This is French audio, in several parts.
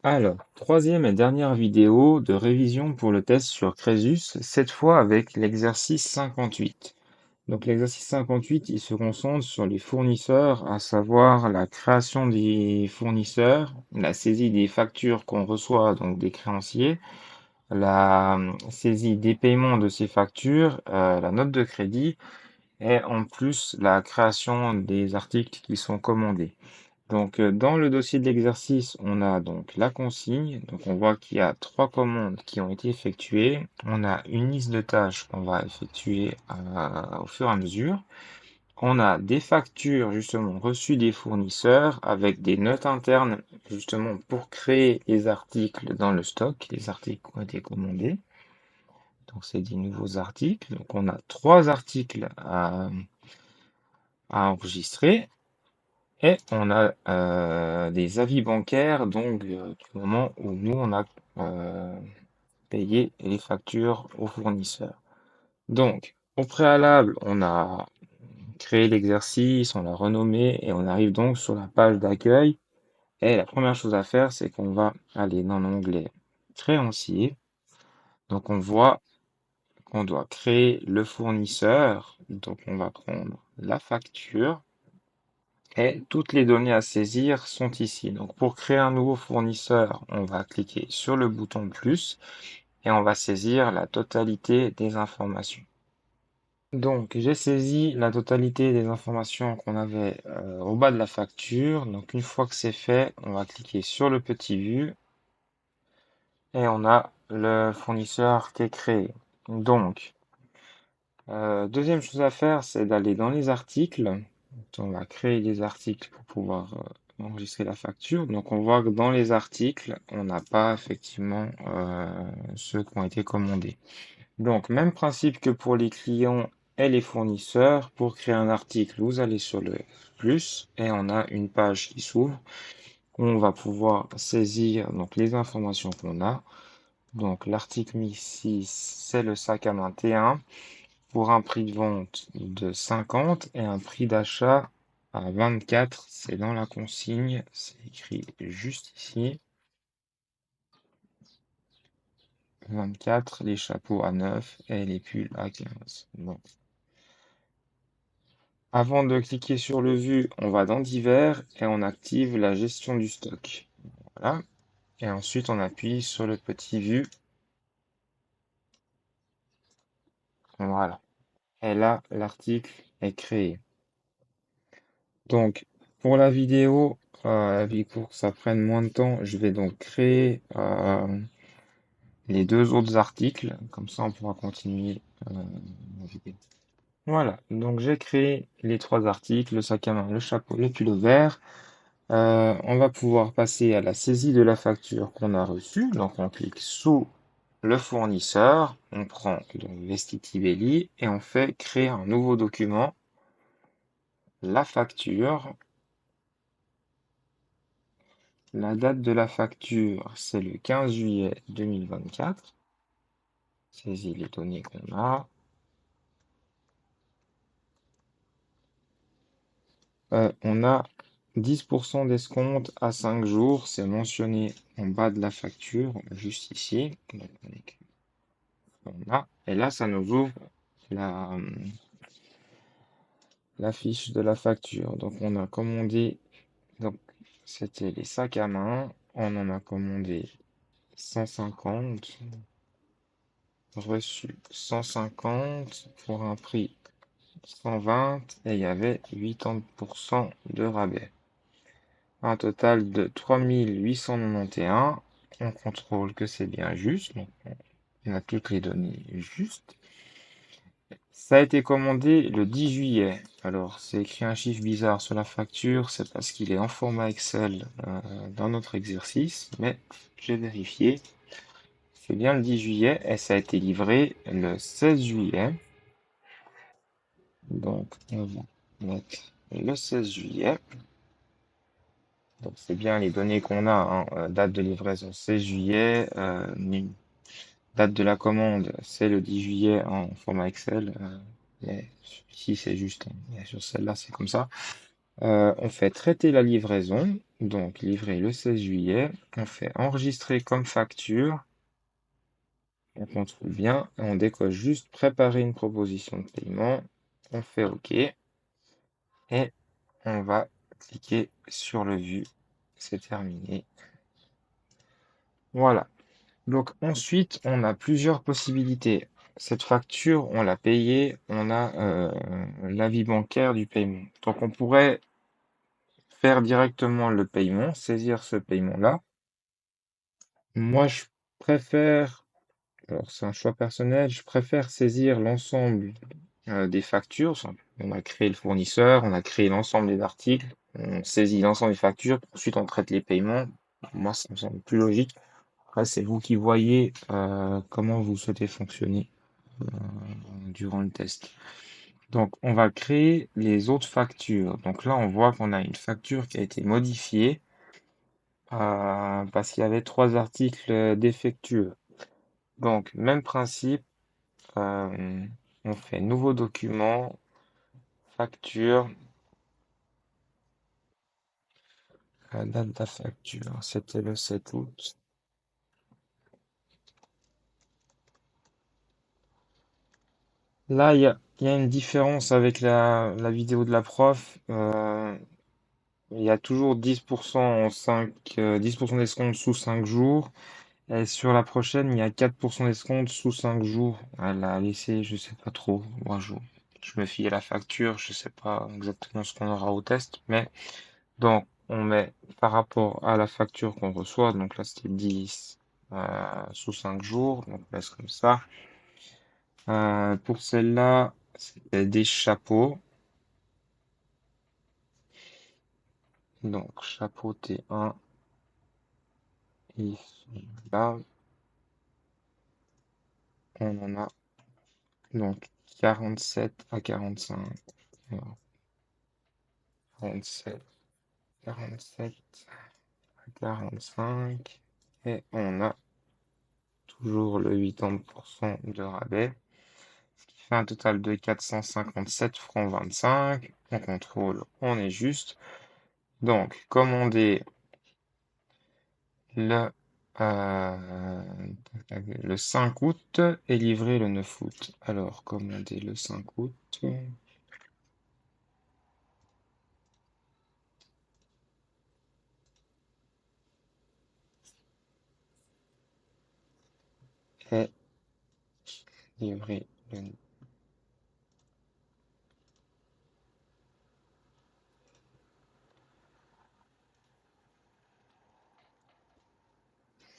Alors, troisième et dernière vidéo de révision pour le test sur Crésus, cette fois avec l'exercice 58. Donc l'exercice 58, il se concentre sur les fournisseurs, à savoir la création des fournisseurs, la saisie des factures qu'on reçoit, donc des créanciers, la saisie des paiements de ces factures, la note de crédit et en plus la création des articles qui sont commandés. Donc, dans le dossier de l'exercice, on a donc la consigne. Donc, on voit qu'il y a trois commandes qui ont été effectuées. On a une liste de tâches qu'on va effectuer au fur et à mesure. On a des factures justement reçues des fournisseurs avec des notes internes justement pour créer les articles dans le stock, les articles qui ont été commandés. Donc, c'est des nouveaux articles. Donc, on a trois articles à enregistrer. Et on a des avis bancaires, donc du moment où nous, on a euh, payé les factures aux fournisseurs. Donc, au préalable, on a créé l'exercice, on l'a renommé et on arrive donc sur la page d'accueil. Et la première chose à faire, c'est qu'on va aller dans l'onglet créancier. Donc, on voit qu'on doit créer le fournisseur. Donc, on va prendre la facture. Et toutes les données à saisir sont ici. Donc pour créer un nouveau fournisseur, on va cliquer sur le bouton plus et on va saisir la totalité des informations. Donc j'ai saisi la totalité des informations qu'on avait au bas de la facture. Donc une fois que c'est fait, on va cliquer sur le petit vu et on a le fournisseur qui est créé. Donc deuxième chose à faire, c'est d'aller dans les articles. Donc, on va créer des articles pour pouvoir enregistrer la facture. Donc, on voit que dans les articles, on n'a pas effectivement ceux qui ont été commandés. Donc, même principe que pour les clients et les fournisseurs. Pour créer un article, vous allez sur le plus et on a une page qui s'ouvre où on va pouvoir saisir donc les informations qu'on a. Donc, l'article ici, c'est le sac à main T1 pour un prix de vente de 50 et un prix d'achat à 24. C'est dans la consigne, c'est écrit juste ici. 24, les chapeaux à 9 et les pulls à 15. Bon. Avant de cliquer sur le vu, on va dans divers et on active la gestion du stock. Voilà. Et ensuite, on appuie sur le petit vu. Voilà. Et là, l'article est créé. Donc, pour la vidéo, pour que ça prenne moins de temps, je vais donc créer les deux autres articles. Comme ça, on pourra continuer la vidéo. Voilà, donc j'ai créé les trois articles, le sac à main, le chapeau, le pull vert. On va pouvoir passer à la saisie de la facture qu'on a reçue. Donc, on clique sous le fournisseur, on prend donc Vestiti Belli et on fait créer un nouveau document, la facture. La date de la facture, c'est le 15 juillet 2024. Saisis les données qu'on a. On a 10% d'escompte à 5 jours. C'est mentionné en bas de la facture, juste ici. Donc, on a. Et là, ça nous ouvre la, la fiche de la facture. Donc, on a commandé. Donc, c'était les sacs à main. On en a commandé 150. Reçu 150 pour un prix 120 et il y avait 80% de rabais. Un total de 3891. On contrôle que c'est bien juste. Donc, on a toutes les données justes. Ça a été commandé le 10 juillet. Alors, c'est écrit un chiffre bizarre sur la facture. C'est parce qu'il est en format Excel dans notre exercice. Mais j'ai vérifié. C'est bien le 10 juillet et ça a été livré le 16 juillet. Donc, on va mettre le 16 juillet. Donc, c'est bien les données qu'on a, hein. Date de livraison 16 juillet. Date de la commande, c'est le 10 juillet en format Excel. Mais ici, c'est juste, hein. Mais sur celle-là, c'est comme ça. On fait traiter la livraison, donc livré le 16 juillet. On fait enregistrer comme facture. On contrôle bien et on décoche juste préparer une proposition de paiement. On fait OK et on va cliquer sur le vu. C'est terminé. Voilà. Donc ensuite, on a plusieurs possibilités. Cette facture, on l'a payée, on a l'avis bancaire du paiement. Donc on pourrait faire directement le paiement, saisir ce paiement-là. Moi, je préfère, alors c'est un choix personnel, je préfère saisir l'ensemble des factures. On a créé le fournisseur, on a créé l'ensemble des articles, on saisit l'ensemble des factures, ensuite on traite les paiements. Moi, ça me semble plus logique. Après, c'est vous qui voyez comment vous souhaitez fonctionner durant le test. Donc, on va créer les autres factures. Donc là, on voit qu'on a une facture qui a été modifiée parce qu'il y avait trois articles défectueux. Donc, même principe, euh, on fait nouveau document, facture, la date de la facture, c'était le 7 août. Là, il y a une différence avec la vidéo de la prof. Il y a toujours 10% en 5, 10% d'escompte sous 5 jours. Et sur la prochaine, il y a 4% d'escompte sous 5 jours. Elle a laissé, je sais pas trop. Moi, je me fie à la facture, je sais pas exactement ce qu'on aura au test. Mais donc, on met par rapport à la facture qu'on reçoit. Donc là, c'était 10 sous 5 jours. Donc, on laisse comme ça. Pour celle-là, c'était des chapeaux. Donc, chapeau T1. Ils sont là. On en a donc 47 à 45. Alors, 47, 47 à 45. Et on a toujours le 80% de rabais. Ce qui fait un total de 457 francs 25. On contrôle, on est juste. Donc, commander le, euh, le 5 août et livrer le 9 août. Alors, commander le 5 août et livrer le...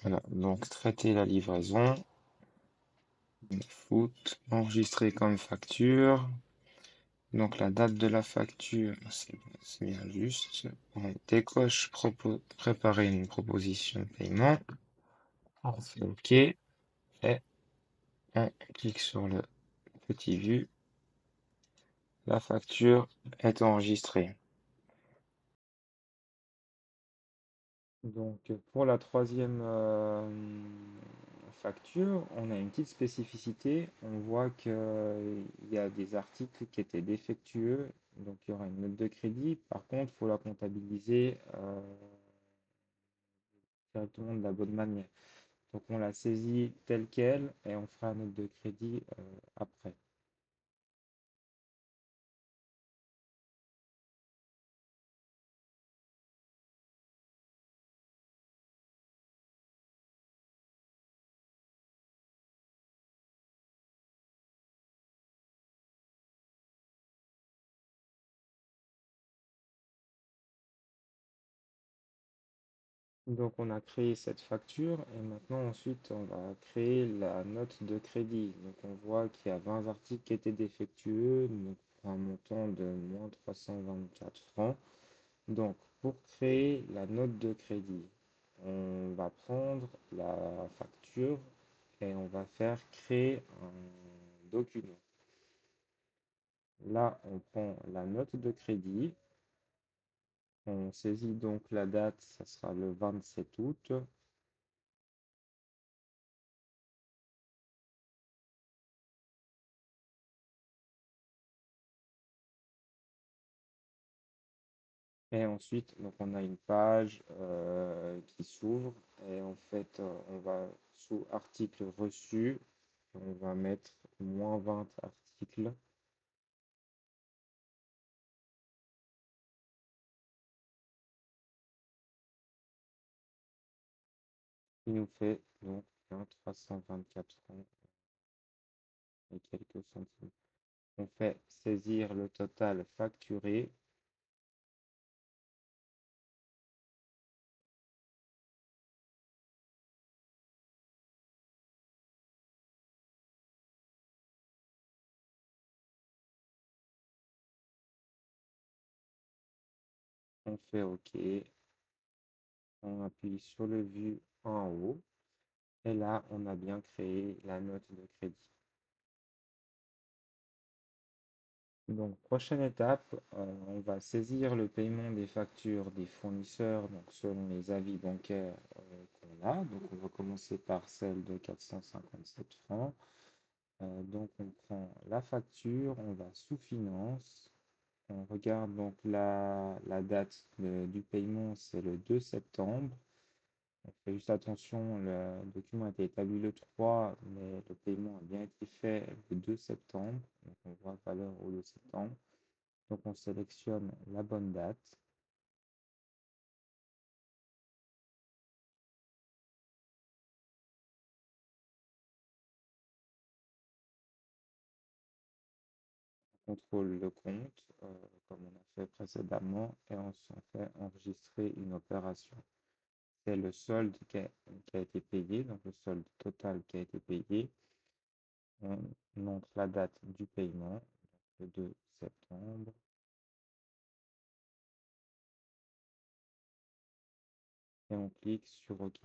Voilà, donc traiter la livraison, 9 août, enregistrer comme facture. Donc la date de la facture, c'est bien juste. On décoche préparer une proposition de paiement. On fait OK et on clique sur le petit vu. La facture est enregistrée. Donc pour la troisième facture, on a une petite spécificité. On voit qu'il y a des articles qui étaient défectueux, donc il y aura une note de crédit. Par contre, il faut la comptabiliser directement de la bonne manière. Donc on la saisit telle quelle et on fera une note de crédit après. Donc on a créé cette facture et maintenant ensuite on va créer la note de crédit. Donc on voit qu'il y a 20 articles qui étaient défectueux, donc pour un montant de moins 324 francs. Donc pour créer la note de crédit, on va prendre la facture et on va faire créer un document. Là on prend la note de crédit, on saisit donc la date, ça sera le 27 août. Et ensuite, donc on a une page qui s'ouvre et en fait, on va sous article reçu, on va mettre -20 articles. Il nous fait donc 324 € et quelques centimes. On fait saisir le total facturé. On fait OK. On appuie sur le vu en haut. Et là, on a bien créé la note de crédit. Donc, prochaine étape, on va saisir le paiement des factures des fournisseurs, donc selon les avis bancaires qu'on a. Donc, on va commencer par celle de 457 francs. Donc, on prend la facture, on va sous finance. On regarde donc la date du paiement, c'est le 2 septembre. On fait juste attention, le document a été établi le 3, mais le paiement a bien été fait le 2 septembre. Donc, on voit valeur au 2 septembre. Donc, on sélectionne la bonne date. On contrôle le compte, comme on a fait précédemment, et on s'en fait enregistrer une opération. C'est le solde qui a été payé, donc le solde total qui a été payé. On montre la date du paiement, le 2 septembre, et on clique sur OK.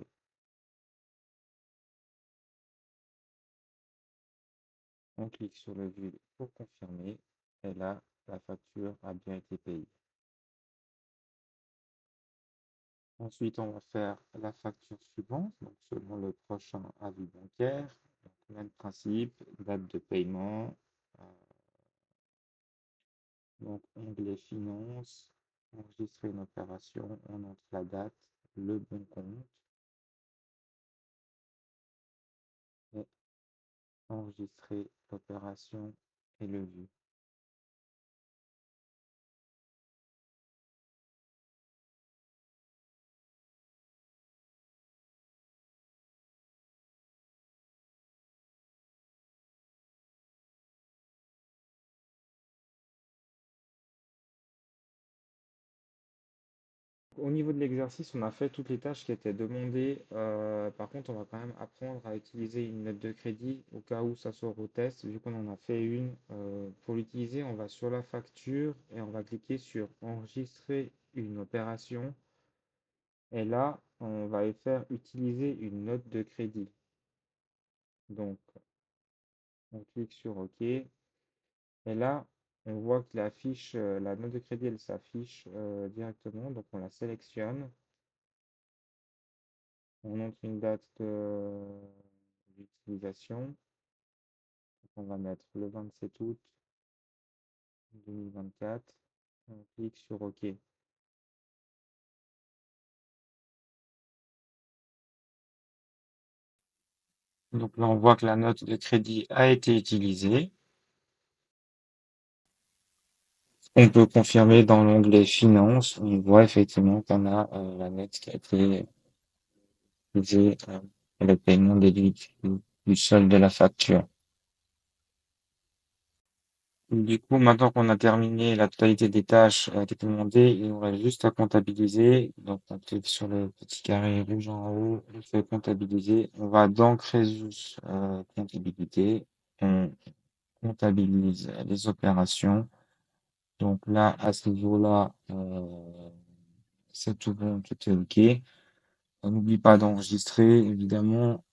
On clique sur le vide pour confirmer, et là, la facture a bien été payée. Ensuite, on va faire la facture suivante, donc selon le prochain avis bancaire. Donc, même principe, date de paiement. euh, donc, onglet finance, enregistrer une opération, on entre la date, le bon compte, et enregistrer l'opération et le vu. Au niveau de l'exercice, on a fait toutes les tâches qui étaient demandées. Par contre, on va quand même apprendre à utiliser une note de crédit au cas où ça sort au test, vu qu'on en a fait une. Pour l'utiliser, on va sur la facture et on va cliquer sur enregistrer une opération. Et là, on va faire utiliser une note de crédit. Donc, on clique sur OK. Et là, on voit que la note de crédit, elle s'affiche directement. Donc, on la sélectionne. On entre une date d'utilisation. On va mettre le 27 août 2024. On clique sur OK. Donc là, on voit que la note de crédit a été utilisée. On peut confirmer dans l'onglet Finance. On voit effectivement qu'on a la note qui a été utilisée pour le paiement déduit du solde de la facture. Du coup, maintenant qu'on a terminé la totalité des tâches qui étaient demandées, il nous reste juste à comptabiliser. Donc, on clique sur le petit carré rouge en haut, on fait comptabiliser. On va dans Crésus comptabilité. On comptabilise les opérations. Donc là, à ce niveau-là, c'est tout bon, tout est OK. On n'oublie pas d'enregistrer, évidemment.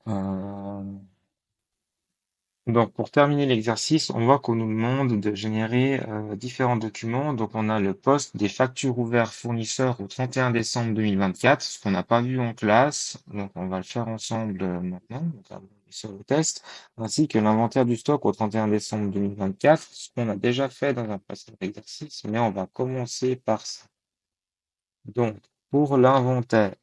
Donc, pour terminer l'exercice, on voit qu'on nous demande de générer différents documents. Donc, on a le poste des factures ouvertes fournisseurs au 31 décembre 2024, ce qu'on n'a pas vu en classe. Donc, on va le faire ensemble maintenant, notamment sur le test, ainsi que l'inventaire du stock au 31 décembre 2024, ce qu'on a déjà fait dans un précédent exercice, mais on va commencer par ça. Donc, pour l'inventaire,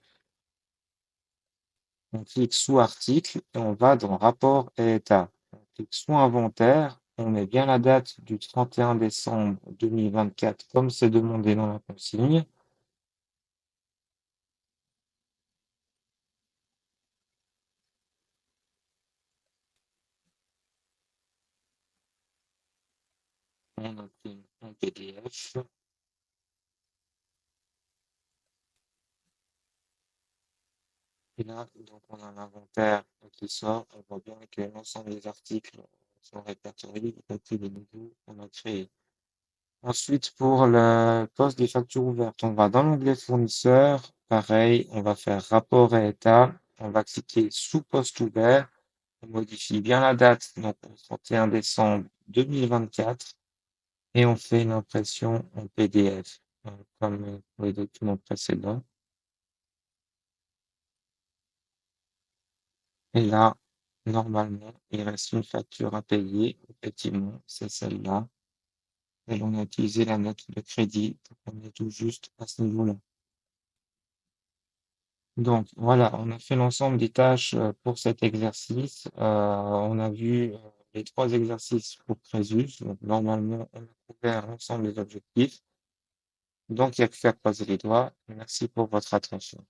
on clique sous article et on va dans rapport et état. On clique sous inventaire, on met bien la date du 31 décembre 2024 comme c'est demandé dans la consigne. On imprime en PDF. Et là, donc on a un inventaire qui sort. On voit bien que l'ensemble des articles sont répertoriés, y compris les nouveaux qu'on a créés. Ensuite, pour le poste des factures ouvertes, on va dans l'onglet fournisseur. Pareil, on va faire rapport et état. On va cliquer sous poste ouvert. On modifie bien la date, donc au 31 décembre 2024. Et on fait une impression en PDF, comme pour les documents précédents. Et là, normalement, il reste une facture à payer. Effectivement, c'est celle-là. Et on a utilisé la note de crédit. Donc on est tout juste à ce niveau-là. Donc voilà, on a fait l'ensemble des tâches pour cet exercice. On a vu les trois exercices pour Crésus. Donc normalement, on a couvert l'ensemble des objectifs. Donc il n'y a plus qu'à croiser les doigts. Merci pour votre attention.